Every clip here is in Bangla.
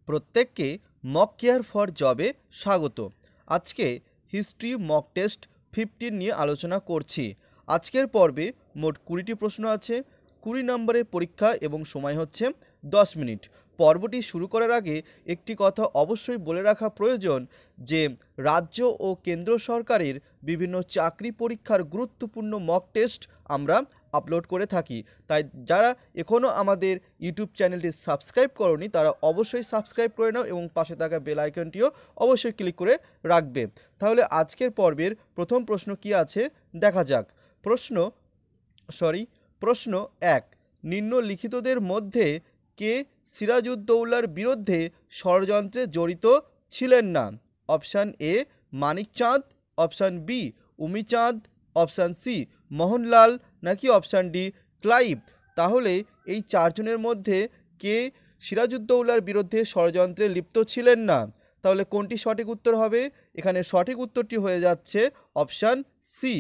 প্রত্যেককে মক কেয়ার ফর জবে স্বাগত। আজকে হিস্ট্রি মক টেস্ট 15 নিয়ে আলোচনা করছি। আজকের পর্বে মোট 20টি প্রশ্ন আছে, 20 নম্বরের পরীক্ষা এবং সময় হচ্ছে 10 মিনিট। পর্বটি শুরু করার আগে একটি কথা অবশ্যই বলে রাখা প্রয়োজন যে রাজ্য ও কেন্দ্র সরকারের বিভিন্ন চাকরি পরীক্ষার গুরুত্বপূর্ণ মক টেস্ট আমরা আপলোড করে থাকি। তাই যারা এখনও আমাদের ইউটিউব চ্যানেলটি সাবস্ক্রাইব করনি তারা অবশ্যই সাবস্ক্রাইব করে নাও এবং পাশে থাকা বেল আইকনটিও অবশ্যই ক্লিক করে রাখবে। তাহলে আজকের পর্বের প্রথম প্রশ্ন কি আছে দেখা যাক। প্রশ্ন 1, নিম্নলিখিতদের মধ্যে কে সিরাজউদ্দৌলার বিরুদ্ধে ষড়যন্ত্রে জড়িত ছিলেন না? Option A Manikchand, option B Umichand, option C Mohanlal, নাকি অপশান ডি ক্লাইভ। তাহলে এই চারজনের মধ্যে কে সিরাজউদ্দৌলার বিরুদ্ধে ষড়যন্ত্রে লিপ্ত ছিলেন না? তাহলে কোনটি সঠিক উত্তর হবে? এখানে সঠিক উত্তরটি হয়ে যাচ্ছে অপশান সি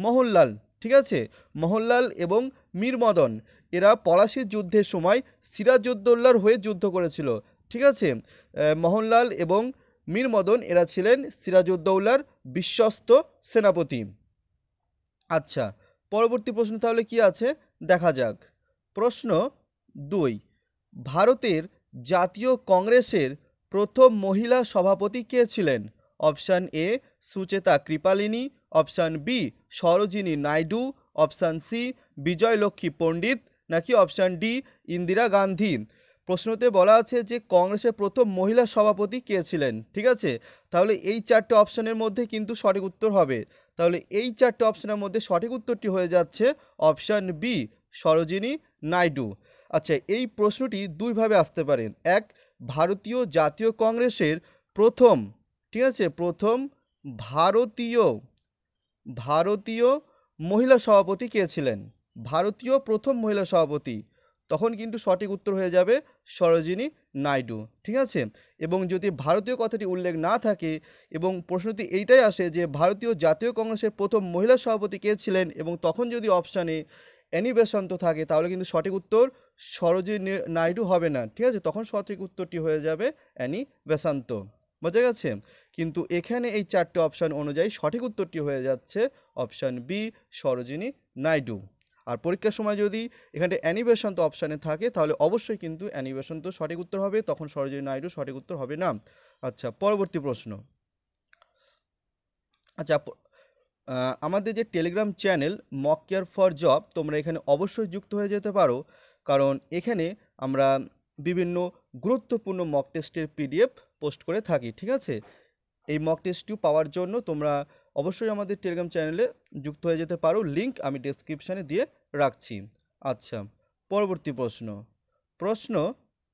মোহনলাল। ঠিক আছে, মোহনলাল এবং মীর মদন এরা পলাশির যুদ্ধের সময় সিরাজউদ্দৌলার হয়ে যুদ্ধ করেছিল। ঠিক আছে, মোহনলাল এবং মীর মদন এরা ছিলেন সিরাজউদ্দৌলার বিশ্বস্ত সেনাপতি। আচ্ছা, পরবর্তী প্রশ্ন তাহলে কি আছে দেখা যাক। প্রশ্ন 2, ভারতের জাতীয় কংগ্রেসের প্রথম মহিলা সভাপতি কে ছিলেন? Option A Sucheta Kripalani, option B Sarojini Naidu, option C Vijayalakshmi Pandit, নাকি অপশান ডি ইন্দিরা গান্ধী। প্রশ্নতে বলা আছে যে কংগ্রেসের প্রথম মহিলা সভাপতি কে ছিলেন। ঠিক আছে, তাহলে এই চারটে অপশানের মধ্যে কিন্তু সঠিক উত্তর হবে। তাহলে এই চারটে অপশানের মধ্যে সঠিক উত্তরটি হয়ে যাচ্ছে অপশান বি সরোজিনী নাইডু। আচ্ছা, এই প্রশ্নটি দুইভাবে আসতে পারে। এক, ভারতীয় জাতীয় কংগ্রেসের প্রথম, ঠিক আছে, প্রথম ভারতীয় মহিলা সভাপতি কে ছিলেন? ভারতীয় প্রথম মহিলা সভাপতি, তখন কিন্তু সঠিক উত্তর হয়ে যাবে সরোজিনী নাইডু। ঠিক আছে, এবং যদি ভারতীয় কথাটি উল্লেখ না থাকে এবং প্রশ্নটি এইটাই আসে যে ভারতীয় জাতীয় কংগ্রেসের প্রথম মহিলা সভাপতি কে ছিলেন এবং তখন যদি অপশানে অ্যানি বেসান্ত থাকে তাহলে কিন্তু সঠিক উত্তর সরোজিনী নাইডু হবে না। ঠিক আছে, তখন সঠিক উত্তরটি হয়ে যাবে অ্যানি বেসান্ত। বোঝা গেছে? কিন্তু এখানে এই চারটে অপশান অনুযায়ী সঠিক উত্তরটি হয়ে যাচ্ছে অপশান বি সরোজিনী নাইডু। আর পরীক্ষার সময় যদি এখানে অ্যানি বেসান্ত অপশানে থাকে তাহলে অবশ্যই কিন্তু অ্যানি বেসান্ত সঠিক উত্তর হবে, তখন সরোজিনী নাইডু সঠিক উত্তর হবে না। আচ্ছা, পরবর্তী প্রশ্ন। আচ্ছা, আমাদের যে Telegram channel mock care for job, তোমরা এখানে অবশ্যই যুক্ত হয়ে যেতে পারো, কারণ এখানে আমরা বিভিন্ন গুরুত্বপূর্ণ মক টেস্টের পিডিএফ পোস্ট করে থাকি। ঠিক আছে, এই মক টেস্টটি পাওয়ার জন্য তোমরা অবশ্যই আমাদের টেলিগ্রাম চ্যানেলে যুক্ত হয়ে যেতে পারো, লিঙ্ক আমি ডেসক্রিপশানে দিয়ে রাখছি। আচ্ছা, পরবর্তী প্রশ্ন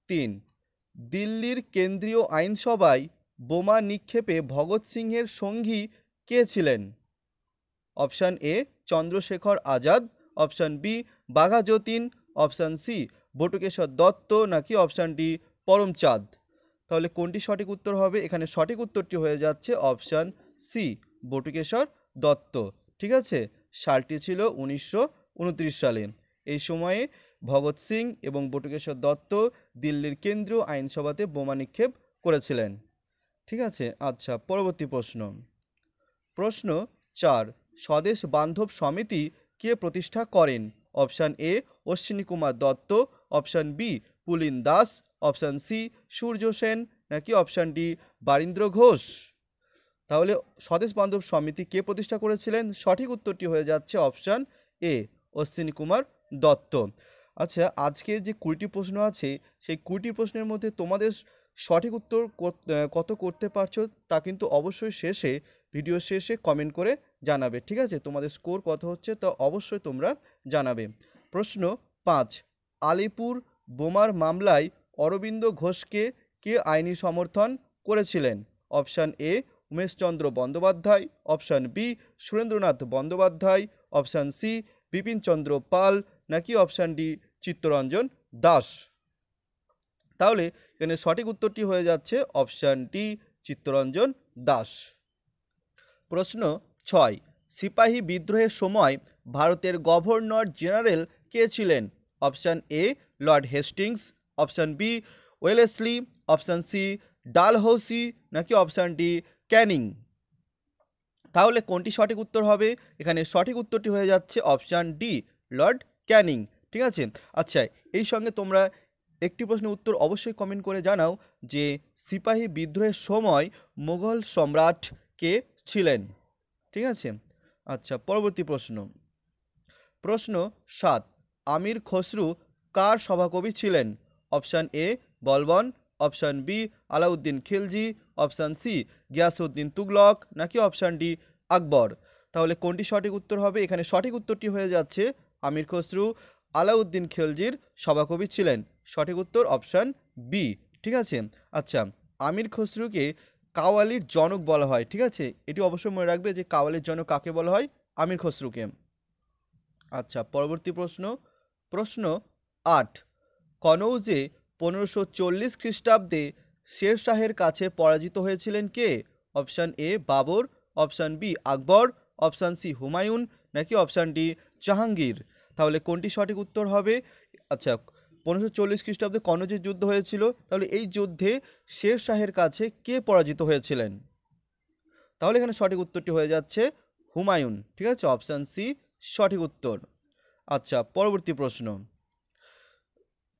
3, দিল্লির কেন্দ্রীয় আইনসভায় বোমা নিক্ষেপে ভগৎ সিংয়ের সঙ্গী কে ছিলেন? Option A Chandrashekhar Azad, option B Bagha Jatin, option C Batukeshwar Dutt, নাকি অপশান ডি পরমচাঁদ। তাহলে কোনটি সঠিক উত্তর হবে? এখানে সঠিক উত্তরটি হয়ে যাচ্ছে অপশান সি বটুকেশ্বর দত্ত। ঠিক আছে, সালটি ছিল 1929 সালে। এই সময়ে ভগৎ সিং এবং বটুকেশ্বর দত্ত দিল্লির কেন্দ্রীয় আইনসভাতে বোমা নিক্ষেপ করেছিলেন। ঠিক আছে, আচ্ছা, পরবর্তী প্রশ্ন 4, স্বদেশ বান্ধব সমিতি কে প্রতিষ্ঠা করেন? Option A Ashwini Kumar Dutta, option B Pulin Das, option C Surya Sen, নাকি অপশান ডি বারীন্দ্র ঘোষ। তাহলে স্বদেশ বান্ধব সমিতি কে প্রতিষ্ঠা করেছিলেন? সঠিক উত্তরটি হয়ে যাচ্ছে অপশান এ অশ্বিনী কুমার দত্ত। আচ্ছা, আজকের যে 20টি প্রশ্ন আছে সেই 20টি প্রশ্নের মধ্যে তোমাদের সঠিক উত্তর কত করতে পারছো তা কিন্তু অবশ্যই ভিডিও শেষে কমেন্ট করে জানাবে। ঠিক আছে, তোমাদের স্কোর কত হচ্ছে তা অবশ্যই তোমরা জানাবে। প্রশ্ন 5, আলিপুর বোমার মামলায় অরবিন্দ ঘোষকে কে আইনি সমর্থন করেছিলেন? Option A Umeshchandra Bandyopadhyay, option B Surendranath Bandyopadhyay, option C Bipinchandra Pal, নাকি অপশান ডি চিত্তরঞ্জন দাস। তাহলে এখানে সঠিক উত্তরটি হয়ে যাচ্ছে অপশান ডি চিত্তরঞ্জন দাস। প্রশ্ন 6, সিপাহী বিদ্রোহের সময় ভারতের গভর্নর জেনারেল কে ছিলেন? Option A Lord Hastings, option B Wellesley, option C Dalhousie, নাকি অপশান ডি ক্যানিং? তাহলে কোনটি সঠিক উত্তর হবে? এখানে সঠিক উত্তরটি হয়ে যাচ্ছে অপশান ডি লর্ড ক্যানিং। ঠিক আছে। আচ্ছা, এই সঙ্গে তোমরা একটি প্রশ্নের উত্তর অবশ্যই কমেন্ট করে জানাও যে সিপাহী বিদ্রোহের সময় মুঘল সম্রাট কে ছিলেন? ঠিক আছে। আচ্ছা, পরবর্তী প্রশ্ন। প্রশ্ন 7, আমির খসরু কার সভাকবি ছিলেন? Option A Balban, option B Alauddin Khilji, option C Ghiyasuddin Tughlaq, নাকি অপশান ডি আকবর? তাহলে কোনটি সঠিক উত্তর হবে? এখানে সঠিক উত্তরটি হয়ে যাচ্ছে আমির খসরু আলাউদ্দিন খিলজির সভাকবি ছিলেন। সঠিক উত্তর অপশান বি। ঠিক আছে। আচ্ছা, আমির খসরুকে কাওয়ালির জনক বলা হয়। ঠিক আছে, এটি অবশ্যই মনে রাখবে যে কাওয়ালির জনক কাকে বলা হয়? আমির খসরুকে। আচ্ছা, পরবর্তী প্রশ্ন। প্রশ্ন 8, কনৌজে 1540 খ্রিস্টাব্দে শের শাহের কাছে পরাজিত হয়েছিলেন কে? Option A Babur, option B Akbar, option C Humayun, নাকি অপশান ডি জাহাঙ্গীর? তাহলে কোনটি সঠিক উত্তর হবে? আচ্ছা, 1540 খ্রিস্টাব্দে কনৌজের যুদ্ধ হয়েছিল। তাহলে এই যুদ্ধে শের শাহের কাছে কে পরাজিত হয়েছিলেন? তাহলে এখানে সঠিক উত্তরটি হয়ে যাচ্ছে হুমায়ুন। ঠিক আছে, অপশান সি সঠিক উত্তর। আচ্ছা, পরবর্তী প্রশ্ন।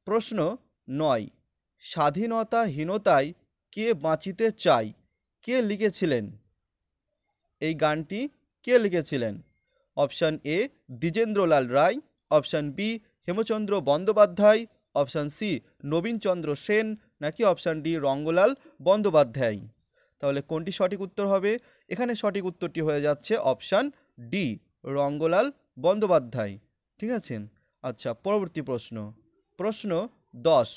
প্রশ্ন 9, স্বাধীনতাহীনতায় কে বাঁচিতে চাই কে লিখেছিলেন? এই গানটি কে লিখেছিলেন? Option A Dwijendralal Ray, option B Hemchandra Bandyopadhyay, option C Nabinchandra Sen, নাকি অপশান ডি রঙ্গলাল বন্দ্যোপাধ্যায়? তাহলে কোনটি সঠিক উত্তর হবে? এখানে সঠিক উত্তরটি হয়ে যাচ্ছে অপশান ডি রঙ্গলাল বন্দ্যোপাধ্যায়। ঠিক আছে। আচ্ছা, পরবর্তী প্রশ্ন। প্রশ্ন 10,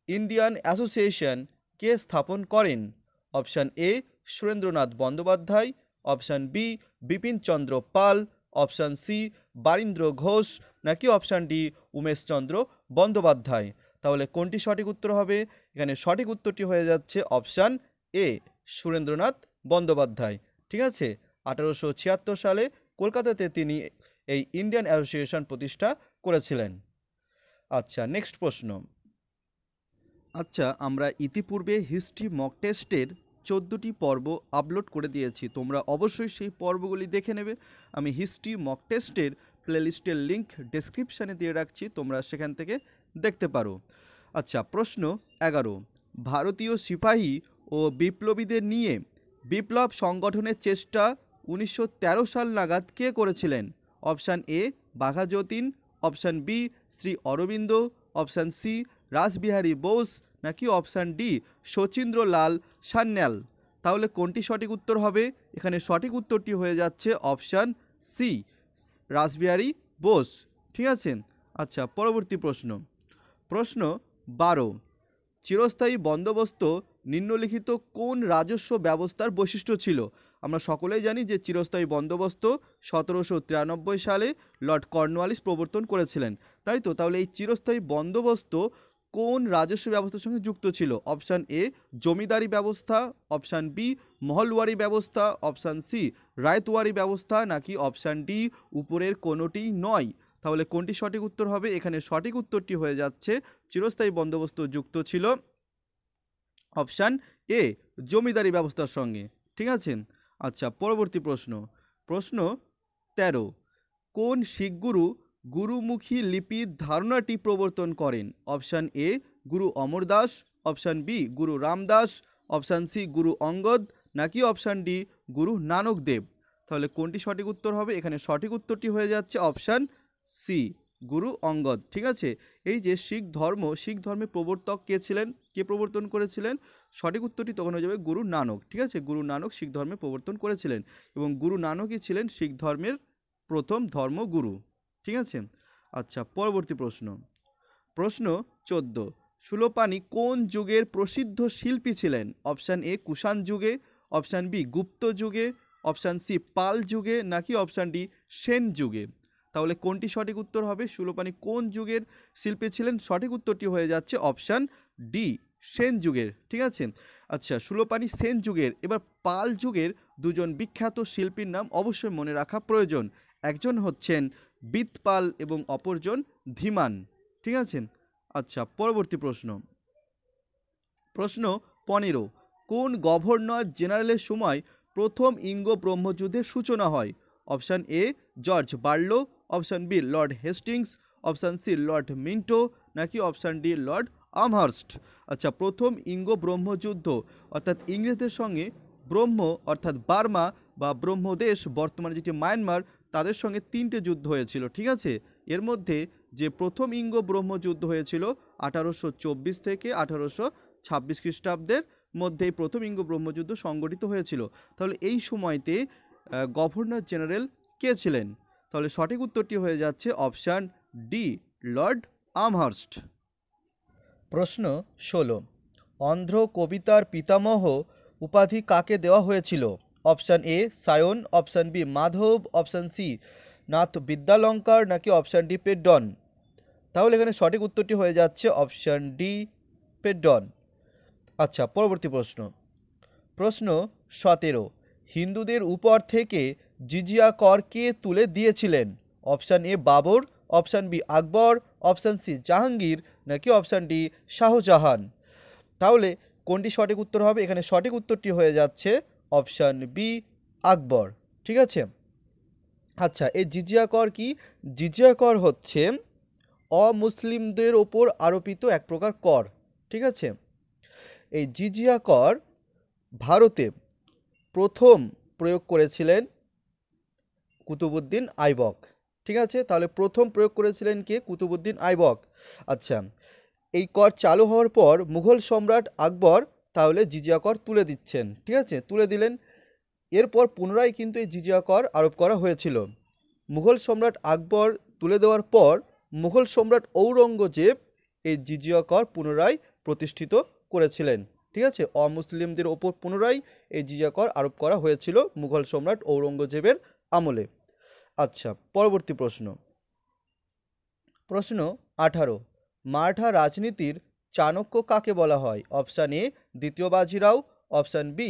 ইন্ডিয়ান অ্যাসোসিয়েশন কে স্থাপন করেন? Option A Surendranath Bandyopadhyay, option B Bipinchandra Pal, option C Barindra Ghosh, নাকি অপশান ডি উমেশচন্দ্র বন্দ্যোপাধ্যায়? তাহলে কোনটি সঠিক উত্তর হবে? এখানে সঠিক উত্তরটি হয়ে যাচ্ছে অপশান এ সুরেন্দ্রনাথ বন্দ্যোপাধ্যায়। ঠিক আছে। 1876 সালে কলকাতাতে তিনি এই ইন্ডিয়ান অ্যাসোসিয়েশন প্রতিষ্ঠা করেছিলেন। আচ্ছা, নেক্সট প্রশ্ন। আচ্ছা, আমরা ইতিপূর্বে হিস্ট্রি মক টেস্টের 14টি পর্ব আপলোড করে দিয়েছি। তোমরা অবশ্যই সেই পর্বগুলি দেখে নেবে। আমি হিস্ট্রি মক টেস্টের প্লেলিস্টের লিঙ্ক ডেসক্রিপশানে দিয়ে রাখছি, তোমরা সেখান থেকে দেখতে পারো। আচ্ছা, প্রশ্ন 11, ভারতীয় সিপাহী ও বিপ্লবীদের নিয়ে বিপ্লব সংগঠনের চেষ্টা 1913 সাল নাগাদ কে করেছিলেন? Option A Bagha Jatin, option B Shri Aurobindo, option C Rashbehari Bose, নাকি অপশান ডি শচীন্দ্রলাল সান্যাল? তাহলে কোনটি সঠিক উত্তর হবে? এখানে সঠিক উত্তরটি হয়ে যাচ্ছে অপশান সি রাসবিহারী বোস। ঠিক আছে। আচ্ছা, পরবর্তী প্রশ্ন। প্রশ্ন 12, চিরস্থায়ী বন্দোবস্ত নিম্নলিখিত কোন রাজস্ব ব্যবস্থার বৈশিষ্ট্য ছিল? আমরা সকলেই জানি যে চিরস্থায়ী বন্দোবস্ত 1793 সালে লর্ড কর্নওয়ালিস প্রবর্তন করেছিলেন, তাই তো? তাহলে এই চিরস্থায়ী বন্দোবস্ত কোন রাজস্ব ব্যবস্থার সঙ্গে যুক্ত ছিল? অপশান এ জমিদারি ব্যবস্থা, অপশান বি মহলওয়ারি ব্যবস্থা, অপশান সি রায়তওয়ারি ব্যবস্থা, নাকি অপশান ডি উপরের কোনোটিই নয়? তাহলে কোনটি সঠিক উত্তর হবে? এখানে সঠিক উত্তরটি হয়ে যাচ্ছে চিরস্থায়ী বন্দোবস্ত যুক্ত ছিল অপশান এ জমিদারি ব্যবস্থার সঙ্গে। ঠিক আছে। আচ্ছা, পরবর্তী প্রশ্ন। প্রশ্ন 13, কোন শিখ গুরু গুরুমুখী লিপির ধারণাটি প্রবর্তন করেন? অপশান এ গুরু অমরদাস, অপশান বি গুরু রামদাস, অপশান সি গুরু অঙ্গদ, নাকি অপশান ডি গুরু নানক দেব? তাহলে কোনটি সঠিক উত্তর হবে? এখানে সঠিক উত্তরটি হয়ে যাচ্ছে অপশান সি গুরু অঙ্গদ। ঠিক আছে। এই যে শিখ ধর্মের প্রবর্তক কে ছিলেন, কে প্রবর্তন করেছিলেন? সঠিক উত্তরটি তখন হয়ে যাবে গুরু নানক। ঠিক আছে, গুরু নানক শিখ ধর্মের প্রবর্তন করেছিলেন এবং গুরু নানকই ছিলেন শিখ ধর্মের প্রথম ধর্মগুরু। ঠিক আছে। আচ্ছা, পরবর্তী প্রশ্ন। প্রশ্ন 14, সুলোপানি কোন যুগের প্রসিদ্ধ শিল্পী ছিলেন? অপশান এ কুষাণ যুগে, অপশান বি গুপ্ত যুগে, অপশান সি পাল যুগে, নাকি অপশান ডি সেন যুগে? তাহলে কোনটি সঠিক উত্তর হবে? সুলোপানি কোন যুগের শিল্পী ছিলেন? সঠিক উত্তরটি হয়ে যাচ্ছে অপশান ডি সেন যুগের। ঠিক আছে। আচ্ছা, সুলোপানি সেন যুগের। এবার পাল যুগের দুজন বিখ্যাত শিল্পীর নাম অবশ্যই মনে রাখা প্রয়োজন। একজন হচ্ছেন বিতপাল এবং অপরজন ধীমান। ঠিক আছে। আচ্ছা, পরবর্তী প্রশ্ন। প্রশ্ন 15, কোন গভর্নর জেনারেলের সময় প্রথম ইঙ্গ ব্রহ্মযুদ্ধের সূচনা হয়? Option A George Barlow, option B Lord Hastings, option C Lord Minto, নাকি অপশান ডি লর্ড আমহার্স্ট। আচ্ছা, প্রথম ইঙ্গ ব্রহ্মযুদ্ধ অর্থাৎ ইংরেজদের সঙ্গে ব্রহ্ম অর্থাৎ বার্মা বা ব্রহ্মদেশ বর্তমানে যেটি মায়ানমার, তাদের সঙ্গে 3টে যুদ্ধ হয়েছিল, ঠিক আছে। এর মধ্যে যে প্রথম ইঙ্গ ব্রহ্মযুদ্ধ হয়েছিল 1824 থেকে 1826 খ্রিস্টাব্দের মধ্যে এই প্রথম ইঙ্গ ব্রহ্মযুদ্ধ সংগঠিত হয়েছিল। তাহলে এই সময়তে গভর্নর জেনারেল কে ছিলেন? তাহলে সঠিক উত্তরটি হয়ে যাচ্ছে অপশান ডি লর্ড আমহার্স্ট। প্রশ্ন 16, অন্ধ্র কবিতার পিতামহ উপাধি কাকে দেওয়া হয়েছিল? Option A Sayan, option B Madhav, option C Nath Vidyalankar, নাকি অপশান ডি পেড্ডন। তাহলে এখানে সঠিক উত্তরটি হয়ে যাচ্ছে অপশান ডি পেড্ডন। আচ্ছা, পরবর্তী প্রশ্ন। প্রশ্ন 17, হিন্দুদের উপর থেকে জিজিয়া কর কে তুলে দিয়েছিলেন? Option A Babur, option B Akbar, option C Jahangir, নাকি অপশান ডি শাহজাহান। তাহলে কোনটি সঠিক উত্তর হবে? এখানে সঠিক উত্তরটি হয়ে যাচ্ছে অপশান বি আকবর, ঠিক আছে। আচ্ছা, এই জিজিয়া কর কি? জিজিয়া কর হচ্ছে অমুসলিমদের ওপর আরোপিত এক প্রকার কর, ঠিক আছে। এই জিজিয়া কর ভারতে প্রথম প্রয়োগ করেছিলেন কুতুবউদ্দিন আইবক, ঠিক আছে। তাহলে প্রথম প্রয়োগ করেছিলেন কে? কুতুবউদ্দিন আইবক। আচ্ছা, এই কর চালু হওয়ার পর মুঘল সম্রাট আকবর তাহলে জিজিয়া কর তুলে দিচ্ছেন, ঠিক আছে, তুলে দিলেন। এরপর পুনরায় কিন্তু এই জিজিয়া কর আরোপ করা হয়েছিল। মুঘল সম্রাট আকবর তুলে দেওয়ার পর মুঘল সম্রাট ঔরঙ্গজেব এই জিজিয়া কর পুনরায় প্রতিষ্ঠিত করেছিলেন, ঠিক আছে। অমুসলিমদের ওপর পুনরায় এই জিজিয়া কর আরোপ করা হয়েছিল মুঘল সম্রাট ঔরঙ্গজেবের আমলে। আচ্ছা, পরবর্তী প্রশ্ন। প্রশ্ন 18, মারাঠা রাজনীতির চাণক্য কাকে বলা হয়? অপশান এ দ্বিতীয় Bajirao, option B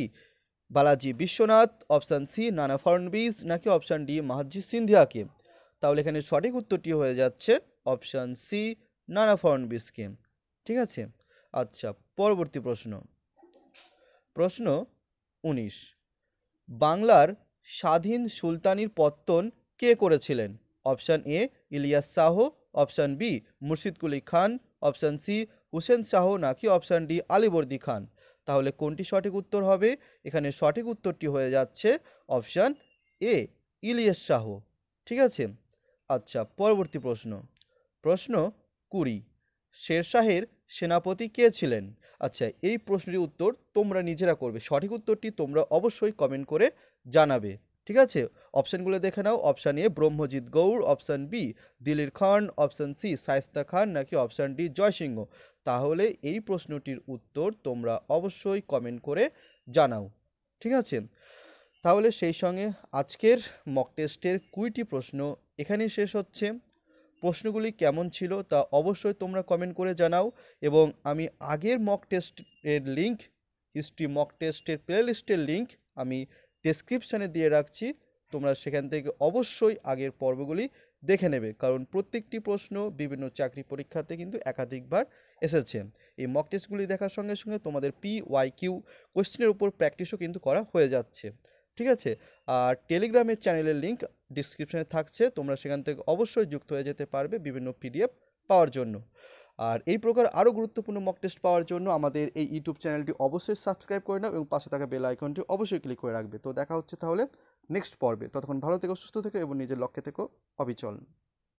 Balaji Vishwanath, option C Nana Phadnavis, নাকি অপশান ডি মাহাজি সিন্ধিয়াকে। তাহলে এখানে সঠিক উত্তরটি হয়ে যাচ্ছে অপশান সি নানা ফড়নবিসকে, ঠিক আছে। আচ্ছা, পরবর্তী প্রশ্ন। প্রশ্ন 19, বাংলার স্বাধীন সুলতানির পত্তন কে করেছিলেন? Option A Ilyas Shah, option B Murshid Quli Khan, option C Hussain Shah, নাকি অপশান ডি আলীবর্দী খান। তাহলে কোনটি সঠিক উত্তর হবে? এখানে সঠিক উত্তরটি হয়ে যাচ্ছে অপশান এ ইলিয়াস শাহ, ঠিক আছে। আচ্ছা, পরবর্তী প্রশ্ন। প্রশ্ন 20, শেরশাহের সেনাপতি কে ছিলেন? আচ্ছা, এই প্রশ্নটির উত্তর তোমরা নিজেরা করবে। সঠিক উত্তরটি তোমরা অবশ্যই কমেন্ট করে জানাবে, ঠিক আছে। অপশানগুলো দেখে নাও। Option A Brahmajit Gaur, option B Dilir Khan, option C Shaista Khan, নাকি অপশান ডি জয়সিংহ। তাহলে এই প্রশ্নটির উত্তর তোমরা অবশ্যই কমেন্ট করে জানাও, ঠিক আছে। তাহলে সেই সঙ্গে আজকের মক টেস্টের 20টি প্রশ্ন এখানেই শেষ হচ্ছে। প্রশ্নগুলি কেমন ছিল তা অবশ্যই তোমরা কমেন্ট করে জানাও, এবং আমি আগের মক টেস্টের লিঙ্ক, হিস্ট্রি মক টেস্টের প্লেলিস্টের লিঙ্ক আমি ডেসক্রিপশানে দিয়ে রাখছি। তোমরা সেখান থেকে অবশ্যই আগের পর্বগুলি দেখে নেবে, কারণ প্রত্যেকটি প্রশ্ন বিভিন্ন চাকরি পরীক্ষাতে কিন্তু একাধিকবার এসেছে। এই মক টেস্টগুলি দেখার সঙ্গে সঙ্গে তোমাদের PYQ কোশ্চেনের উপর প্র্যাকটিসও কিন্তু করা হয়ে যাচ্ছে, ঠিক আছে। আর টেলিগ্রামের চ্যানেলের লিঙ্ক ডিসক্রিপশনে থাকছে, তোমরা সেখান থেকে অবশ্যই যুক্ত হয়ে যেতে পারবে বিভিন্ন PDF পাওয়ার জন্য। আর এই প্রকার আরও গুরুত্বপূর্ণ মক টেস্ট পাওয়ার জন্য আমাদের এই ইউটিউব চ্যানেলটি অবশ্যই সাবস্ক্রাইব করে নাও এবং পাশে থাকা বেল আইকনটি অবশ্যই ক্লিক করে রাখবে। তো দেখা হচ্ছে তাহলে নেক্সট পর্বে। ততক্ষণ ভালো থেকো, সুস্থ থেকো এবং নিজের লক্ষ্যে থেকো অবিচল।